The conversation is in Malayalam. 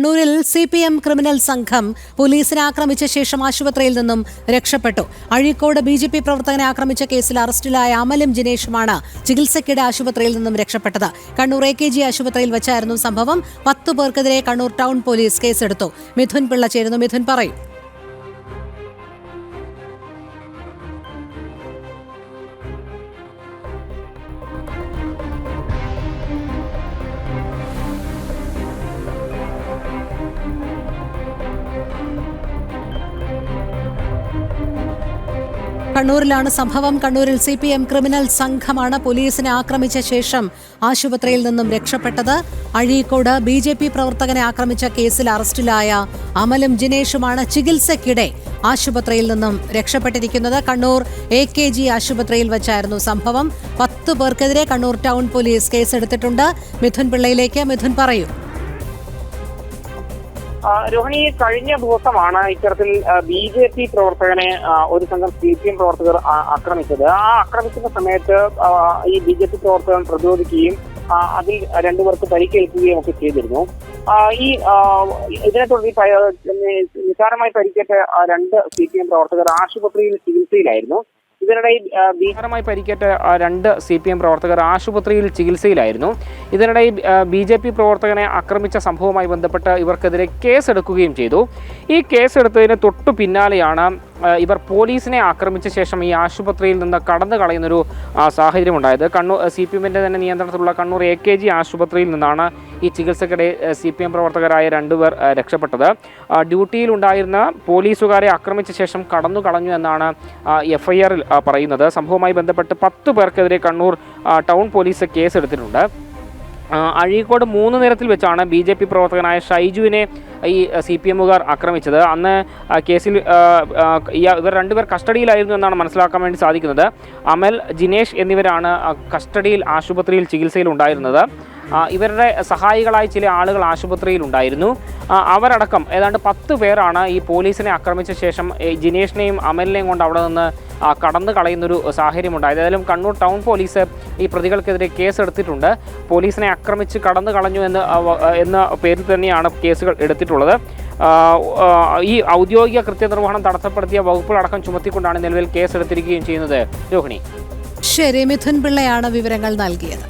കണ്ണൂരിൽ CPM ക്രിമിനൽ സംഘം പോലീസിനെ ആക്രമിച്ച ശേഷം ആശുപത്രിയിൽ നിന്നും രക്ഷപ്പെട്ടു. അഴീക്കോട് BJP പ്രവർത്തകനെ ആക്രമിച്ച കേസിൽ അറസ്റ്റിലായ അമലും ജിനേഷുമാണ് ചികിത്സയ്ക്കിടെ ആശുപത്രിയിൽ നിന്നും രക്ഷപ്പെട്ടത്. കണ്ണൂർ AKG ആശുപത്രിയിൽ വെച്ചായിരുന്നു സംഭവം. 10 പേർക്കെതിരെ കണ്ണൂർ ടൗൺ പോലീസ് കേസെടുത്തു. മിഥുൻ പിള്ള ചേരുന്നു. മിഥുൻ, പറയൂ. കണ്ണൂരിലാണ് സംഭവം. കണ്ണൂരിൽ CPM ക്രിമിനൽ സംഘമാണ് പോലീസിനെ ആക്രമിച്ച ശേഷം ആശുപത്രിയിൽ നിന്നും രക്ഷപ്പെട്ടത്. അഴീക്കോട് BJP പ്രവർത്തകനെ ആക്രമിച്ച കേസിൽ അറസ്റ്റിലായ അമലും ജിനേഷുമാണ് ചികിത്സയ്ക്കിടെ ആശുപത്രിയിൽ നിന്നും രക്ഷപ്പെട്ടിരിക്കുന്നത്. കണ്ണൂർ AKG ആശുപത്രിയിൽ വെച്ചായിരുന്നു സംഭവം. 10 പേർക്കെതിരെ കണ്ണൂർ ടൗൺ പോലീസ് കേസെടുത്തിട്ടുണ്ട്. മിഥുൻ പിള്ളയിലേക്ക്. മിഥുൻ, പറയൂ. രോഹിണി, കഴിഞ്ഞ ദിവസമാണ് ഇത്തരത്തിൽ BJP പ്രവർത്തകനെ ഒരു സംഘം CPM പ്രവർത്തകർ ആക്രമിച്ചത്. ആക്രമിക്കുന്ന സമയത്ത് ഈ BJP പ്രവർത്തകൻ പ്രതിരോധിക്കുകയും അതിൽ 2 പേർക്ക് പരിക്കേൽക്കുകയും ഒക്കെ ചെയ്തിരുന്നു. ഇതിനെ തുടർന്ന് നിസാരമായി പരിക്കേറ്റ 2 CPM പ്രവർത്തകർ ആശുപത്രിയിൽ ചികിത്സയിലായിരുന്നു. ഇതിനിടയിൽ പരിക്കേറ്റ 2 CPM പ്രവർത്തകർ ആശുപത്രിയിൽ ചികിത്സയിലായിരുന്നു. ഇതിനിടയിൽ BJP പ്രവർത്തകനെ ആക്രമിച്ച സംഭവവുമായി ബന്ധപ്പെട്ട് ഇവർക്കെതിരെ കേസെടുക്കുകയും ചെയ്തു. ഈ കേസെടുത്തതിന് തൊട്ടു പിന്നാലെയാണ് ഇവർ പോലീസിനെ ആക്രമിച്ച ശേഷം ഈ ആശുപത്രിയിൽ നിന്ന് കടന്നു കളയുന്നൊരു സാഹചര്യം ഉണ്ടായത്. കണ്ണൂർ CPMന്റെ തന്നെ നിയന്ത്രണത്തിലുള്ള കണ്ണൂർ AKG ആശുപത്രിയിൽ നിന്നാണ് ഈ ചികിത്സക്കിടെ CPM പ്രവർത്തകരായ 2 പേർ രക്ഷപ്പെട്ടത്. ഡ്യൂട്ടിയിലുണ്ടായിരുന്ന പോലീസുകാരെ ആക്രമിച്ച ശേഷം കടന്നു കളഞ്ഞു എന്നാണ് FIRൽ പറയുന്നത്. സംഭവവുമായി ബന്ധപ്പെട്ട് 10 പേർക്കെതിരെ കണ്ണൂർ ടൗൺ പോലീസ് കേസെടുത്തിട്ടുണ്ട്. അഴീക്കോട് 3 നിരത്തിൽ വെച്ചാണ് BJP പ്രവർത്തകനായ ഷൈജുവിനെ ഈ CPMകാർ ആക്രമിച്ചത്. അന്ന് കേസിൽ ഇവർ 2 പേർ കസ്റ്റഡിയിലായിരുന്നു എന്നാണ് മനസ്സിലാക്കാൻ വേണ്ടി സാധിക്കുന്നത്. അമൽ, ജിനേഷ് എന്നിവരാണ് കസ്റ്റഡിയിൽ ആശുപത്രിയിൽ ചികിത്സയിലുണ്ടായിരുന്നത്. ഇവരുടെ സഹായികളായി ചില ആളുകൾ ആശുപത്രിയിലുണ്ടായിരുന്നു. അവരടക്കം ഏതാണ്ട് 10 പേരാണ് ഈ പോലീസിനെ ആക്രമിച്ച ശേഷം ജിനേഷിനെയും അമലിനെയും കൊണ്ട് അവിടെ നിന്ന് കടന്നു കളയുന്നൊരു സാഹചര്യമുണ്ടായത്. ഏതായാലും കണ്ണൂർ ടൗൺ പോലീസ് ഈ പ്രതികൾക്കെതിരെ കേസെടുത്തിട്ടുണ്ട്. പോലീസിനെ ആക്രമിച്ച് കടന്നു കളഞ്ഞു എന്ന പേരിൽ തന്നെയാണ് കേസുകൾ എടുത്തിട്ടുള്ളത്. ഈ ഔദ്യോഗിക കൃത്യനിർവഹണം തടസ്സപ്പെടുത്തിയ വകുപ്പുകളടക്കം ചുമത്തിക്കൊണ്ടാണ് നിലവിൽ കേസെടുത്തിരിക്കുകയും ചെയ്യുന്നത്. രോഹിണി, ശരി. മിഥുൻ പിള്ളയാണ് വിവരങ്ങൾ നൽകിയത്.